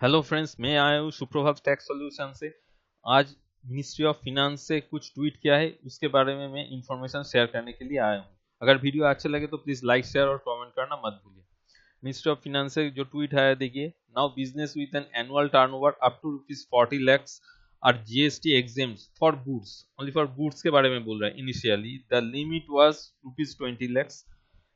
Hello friends, मैं आया हूँ सुप्रभात टैक्स सॉल्यूशन से। आज मिनिस्ट्री ऑफ फिनांस से कुछ ट्वीट किया है, उसके बारे में मैं इंफॉर्मेशन शेयर करने के लिए आया हूँ। अगर वीडियो अच्छा लगे तो प्लीज लाइक शेयर और कमेंट करना मत भूलिए। मिनिस्ट्री ऑफ फिनांस से जो ट्वीट है देखिए, now business with an annual turnover up to ₹40 lakhs are GST exempt for goods. Only for goods के बारे में बोल रहा है। Initially the limit was ₹20 lakhs.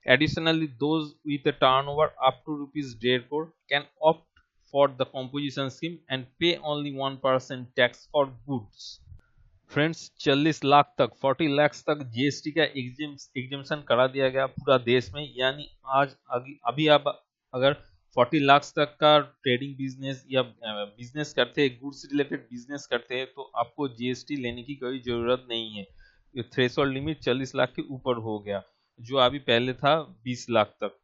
Additionally, those with a turnover up to ₹1.5 crore can opt for the composition scheme and pay only 1% tax for goods. Friends, 40 lakh तक 40 लाख तक GST का exemption करा दिया गया पूरा देश में। यानी आज अभी आप अगर 40 लाख तक का ट्रेडिंग बिजनेस या बिजनेस करते हैं, गुड्स रिलेटेड बिजनेस करते हैं, तो आपको जीएसटी लेने की कोई जरूरत नहीं है। थ्रेशोल्ड लिमिट 40 लाख के ऊपर हो गया, जो अभी पहले था 20 लाख तक।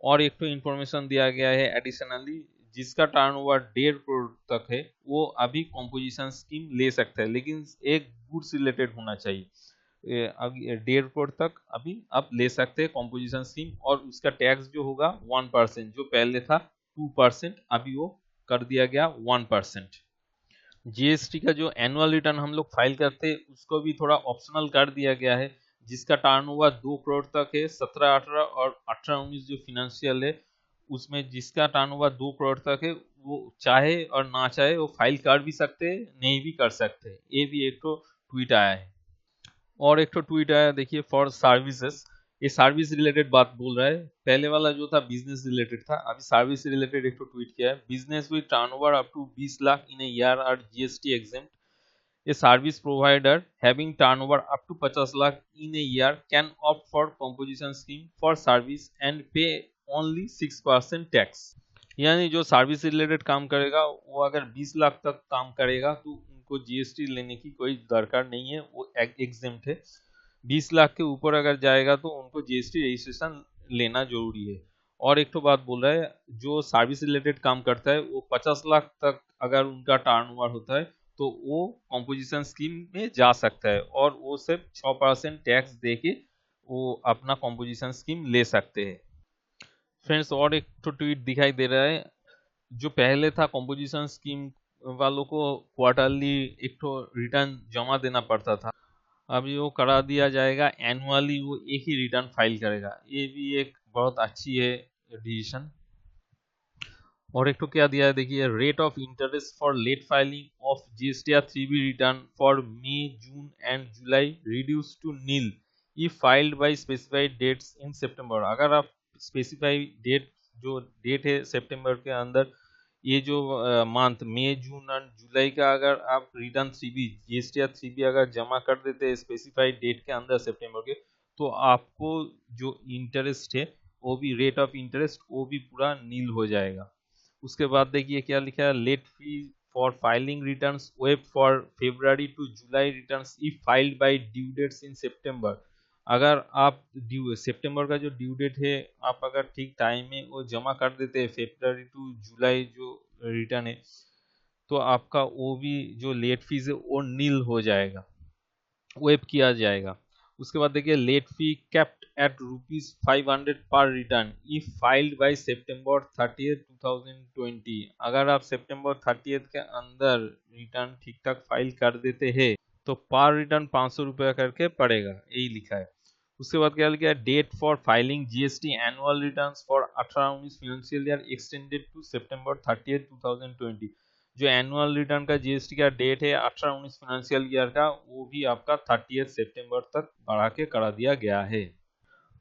और एक तो इंफॉर्मेशन दिया गया है एडिशनली, जिसका टर्नओवर 1.5 करोड़ तक है वो अभी कॉम्पोजिशन स्कीम ले सकता है, लेकिन एक गुड्स रिलेटेड होना चाहिए। अभी 1.5 करोड़ तक अभी आप ले सकते हैं कॉम्पोजिशन स्कीम, और उसका टैक्स जो होगा 1%, जो पहले था 2%, अभी वो कर दिया गया 1%। जीएसटी का जो एनुअल रिटर्न हम लोग फाइल करते हैं उसको भी थोड़ा ऑप्शनल कर दिया गया है, जिसका टर्नओवर 2 करोड़ तक है। 17-18 और 18-19 जो फिनेंशियल है उसमें जिसका टर्नओवर 2 करोड़ तक है, वो चाहे और ना चाहे वो फाइल कर भी सकते हैं, नहीं भी कर सकते। ये भी एक तो ट्वीट आया है। और एक तो ट्वीट आया देखिए, फॉर सर्विसेज। ये सर्विस रिलेटेड बात बोल रहा है। पहले वाला जो था बिजनेस रिलेटेड था, अभी सर्विस रिलेटेड एक तो ट्वीट किया है। Business with turnover up to 20 lakh in a year are GST exempt. A service provider having turnover up to 50 lakh in a year can opt for composition scheme for service and pay only 6% tax. यानी जो service related काम करेगा वो अगर 20 लाख तक काम करेगा तो उनको जीएसटी लेने की कोई दरकार नहीं है, वो एग्जेम्प्ट है। 20 लाख के ऊपर अगर जाएगा तो उनको जीएसटी रजिस्ट्रेशन लेना जरूरी है। और एक तो बात बोल रहा है, जो सर्विस रिलेटेड काम करता है वो 50 लाख तक अगर उनका टर्नओवर होता है तो वो कॉम्पोजिशन स्कीम में जा सकता है, और वो सिर्फ 6% टैक्स दे के वो अपना कॉम्पोजिशन स्कीम ले सकते हैं। फ्रेंड्स, और एक तो ट्वीट दिखाई दे रहा है। जो पहले था कॉम्पोजिशन स्कीम वालों को क्वार्टरली एक तो रिटर्न जमा देना पड़ता था, अभी वो करा दिया जाएगा एनुअली, वो एक ही रिटर्न फाइल करेगा। ये भी एक बहुत अच्छी है डिसीजन। और एक तो क्या दिया है देखिए, rate of interest for late filing of GST 3B return for May, June and July reduce to nil if filed by specified dates in September. अगर आप स्पेसिफाइड डेट, जो डेट है सितंबर के अंदर, ये जो मंथ मई, जून एंड जुलाई का अगर आप रिटर्न 3B जीएसटी 3B अगर जमा कर देते हैं स्पेसिफाइड डेट के अंदर सितंबर के, तो आपको जो इंटरेस्ट है वो भी, रेट ऑफ इंटरेस्ट वो भी पूरा नील हो जाएगा। उसके बाद देखिए क्या लिखा है, late fee for filing returns waive for February to July returns if filed by due dates in September. अगर आप ड्यू सितंबर का जो ड्यू डेट है, आप अगर ठीक टाइम में वो जमा कर देते हैं February टू जुलाई जो रिटर्न है, तो आपका वो भी जो लेट फीस है वो नील हो जाएगा, वेब किया जाएगा। उसके बाद देखिए, लेट फी कैप्ट एट ₹500 पर return if filed bye September 30th 2020। अगर आप September 30th के अंदर रिटर्न ठीक ठाक फाइल कर देते हैं तो पर रिटर्न ₹500 करके पड़ेगा, यही लिखा है। उसके बाद क्या लिखा है, date for filing GST annual returns for 18-19 financial year extended to September 30th 2020। जो एनुअल रिटर्न का जीएसटी का डेट है 18-19 फाइनेंशियल ईयर का, वो भी आपका 30 सितंबर तक बढ़ा के करा दिया गया है।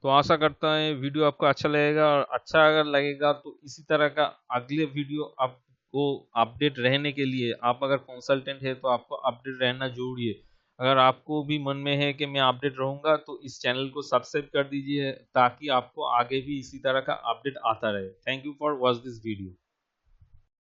तो आशा करता है वीडियो आपको अच्छा लगेगा, और अच्छा अगर लगेगा तो इसी तरह का अगले वीडियो आपको अपडेट रहने के लिए, आप अगर कंसल्टेंट है तो आपको अपडेट रहना जरूरी है। अगर आपको भी मन में है कि मैं अपडेट रहूंगा तो इस चैनल को सब्सक्राइब कर दीजिए, ताकि आपको आगे भी इसी तरह का अपडेट आता रहे। Thank you for watch this video.